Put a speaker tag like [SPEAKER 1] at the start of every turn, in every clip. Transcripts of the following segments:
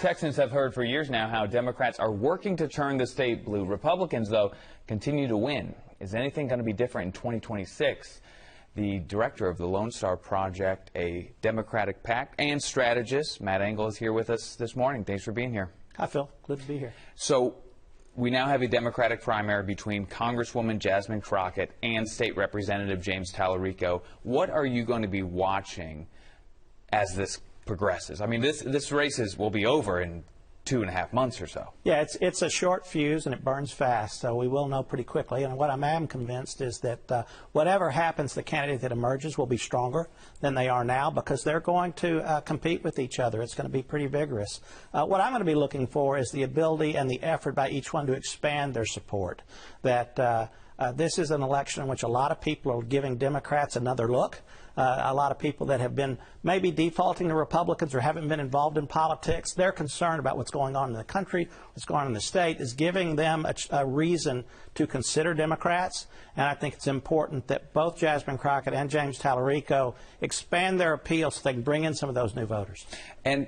[SPEAKER 1] Texans have heard for years now how Democrats are working to turn the state blue. Republicans, though, continue to win. Is anything going to be different in 2026? The director of the Lone Star Project, a Democratic PAC, and strategist, Matt Engel, is here with us this morning. Thanks for being here.
[SPEAKER 2] Hi, Phil. Good to be here.
[SPEAKER 1] So we now have a Democratic primary between Congresswoman Jasmine Crockett and State Representative James Talarico. What are you going to be watching as this progresses? I mean, this race will be over in 2.5 months or so.
[SPEAKER 2] Yeah, it's a short fuse and it burns fast, so we will know pretty quickly. And what I am convinced is that whatever happens, the candidate that emerges will be stronger than they are now because they're going to compete with each other. It's going to be pretty vigorous. What I'm going to be looking for is the ability and the effort by each one to expand their support. That this is an election in which a lot of people are giving Democrats another look. A lot of people that have been maybe defaulting to Republicans or haven't been involved in politics, they're concerned about what's going on in the country, what's going on in the state, is giving them a reason to consider Democrats. And I think it's important that both Jasmine Crockett and James Talarico expand their appeal so they can bring in some of those new voters.
[SPEAKER 1] And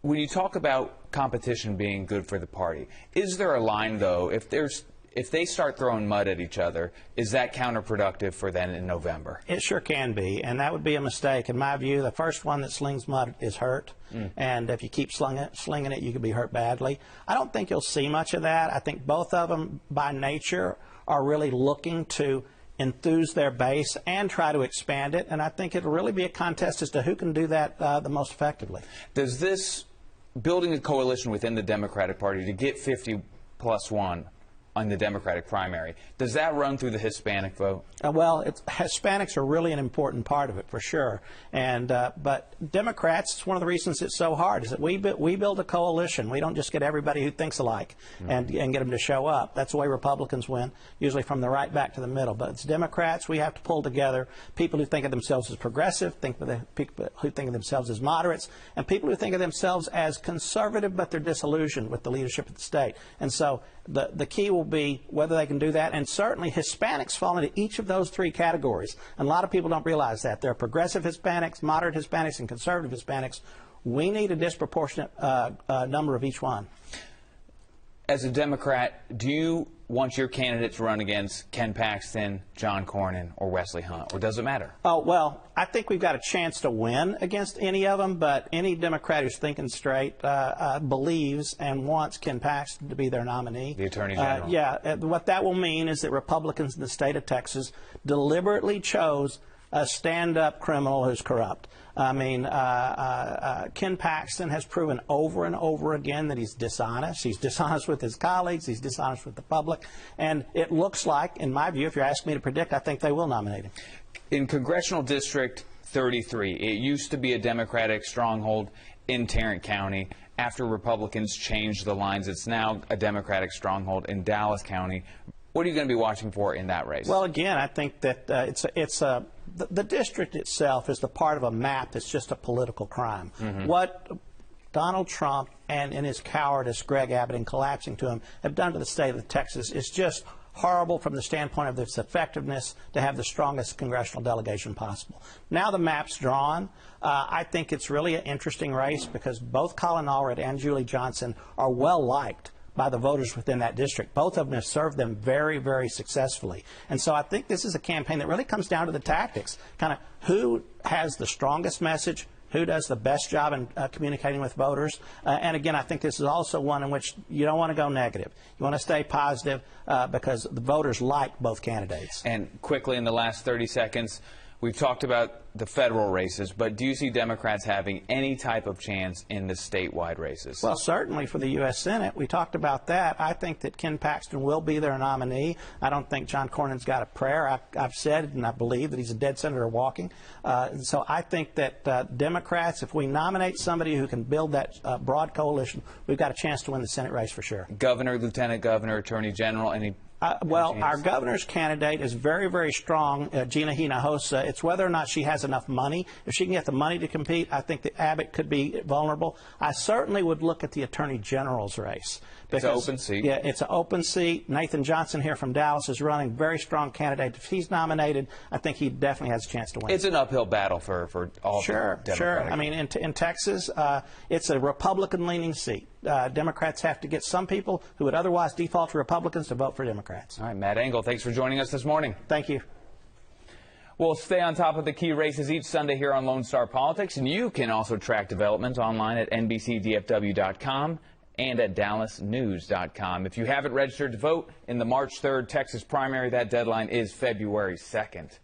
[SPEAKER 1] when you talk about competition being good for the party, is there a line, though, if they start throwing mud at each other, is that counterproductive for them in November?
[SPEAKER 2] It sure can be, and that would be a mistake. In my view, the first one that slings mud is hurt, and if you keep slinging it, you could be hurt badly. I don't think you'll see much of that. I think both of them, by nature, are really looking to enthuse their base and try to expand it, and I think it'll really be a contest as to who can do that the most effectively.
[SPEAKER 1] Does this building a coalition within the Democratic Party to get 50+1 on the Democratic primary, does that run through the Hispanic vote?
[SPEAKER 2] Well, Hispanics are really an important part of it, for sure. And but Democrats, it's one of the reasons it's so hard, is that we build a coalition. We don't just get everybody who thinks alike and get them to show up. That's the way Republicans win, usually from the right back to the middle. But it's Democrats, we have to pull together people who think of themselves as progressive, people who think of themselves as moderates, and people who think of themselves as conservative, but they're disillusioned with the leadership of the state. And so the key will be whether they can do that, and certainly Hispanics fall into each of those three categories. And a lot of people don't realize that. There are progressive Hispanics, moderate Hispanics, and conservative Hispanics. We need a disproportionate number of each one.
[SPEAKER 1] As a Democrat, do you want your candidate to run against Ken Paxton, John Cornyn, or Wesley Hunt, or does it matter?
[SPEAKER 2] Oh, well, I think we've got a chance to win against any of them, but any Democrat who's thinking straight believes and wants Ken Paxton to be their nominee.
[SPEAKER 1] The Attorney General.
[SPEAKER 2] Yeah, what that will mean is that Republicans in the state of Texas deliberately chose a stand-up criminal who's corrupt. I mean, Ken Paxton has proven over and over again that he's dishonest. He's dishonest with his colleagues. He's dishonest with the public. And it looks like, in my view, if you're asking me to predict, I think they will nominate him.
[SPEAKER 1] In Congressional District 33, it used to be a Democratic stronghold in Tarrant County. After Republicans changed the lines, it's now a Democratic stronghold in Dallas County. What are you going to be watching for in that race?
[SPEAKER 2] Well, again, I think that the district itself is the part of a map that's just a political crime. What Donald Trump and in his cowardice, Greg Abbott, in collapsing to him, have done to the state of Texas is just horrible from the standpoint of its effectiveness to have the strongest congressional delegation possible. Now the map's drawn. I think it's really an interesting race because both Colin Allred and Julie Johnson are well liked by the voters within that district. Both of them have served them very, very successfully. And so I think this is a campaign that really comes down to the tactics, kind of who has the strongest message, who does the best job in communicating with voters. And again, I think this is also one in which you don't want to go negative. You want to stay positive because the voters like both candidates.
[SPEAKER 1] And quickly, in the last 30 seconds, we've talked about the federal races, but do you see Democrats having any type of chance in the statewide races?
[SPEAKER 2] Well, certainly for the U.S. Senate. We talked about that. I think that Ken Paxton will be their nominee. I don't think John Cornyn's got a prayer. I've said and I believe that he's a dead senator walking. So I think that Democrats, if we nominate somebody who can build that broad coalition, we've got a chance to win the Senate race for sure.
[SPEAKER 1] Governor, Lieutenant Governor, Attorney General, any
[SPEAKER 2] Well, our governor's candidate is very, very strong, Gina Hinojosa. It's whether or not she has enough money. If she can get the money to compete, I think that Abbott could be vulnerable. I certainly would look at the Attorney General's race.
[SPEAKER 1] It's an open seat.
[SPEAKER 2] Yeah, it's an open seat. Nathan Johnson here from Dallas is running, very strong candidate. If he's nominated, I think he definitely has a chance to win.
[SPEAKER 1] It's an uphill battle for all Democratic.
[SPEAKER 2] Sure. I mean, in Texas, it's a Republican-leaning seat. Democrats have to get some people who would otherwise default to Republicans to vote for Democrats.
[SPEAKER 1] All right, Matt Engel, thanks for joining us this morning.
[SPEAKER 2] Thank you.
[SPEAKER 1] We'll stay on top of the key races each Sunday here on Lone Star Politics, and you can also track developments online at nbcdfw.com and at dallasnews.com. If you haven't registered to vote in the March 3rd Texas primary, that deadline is February 2nd.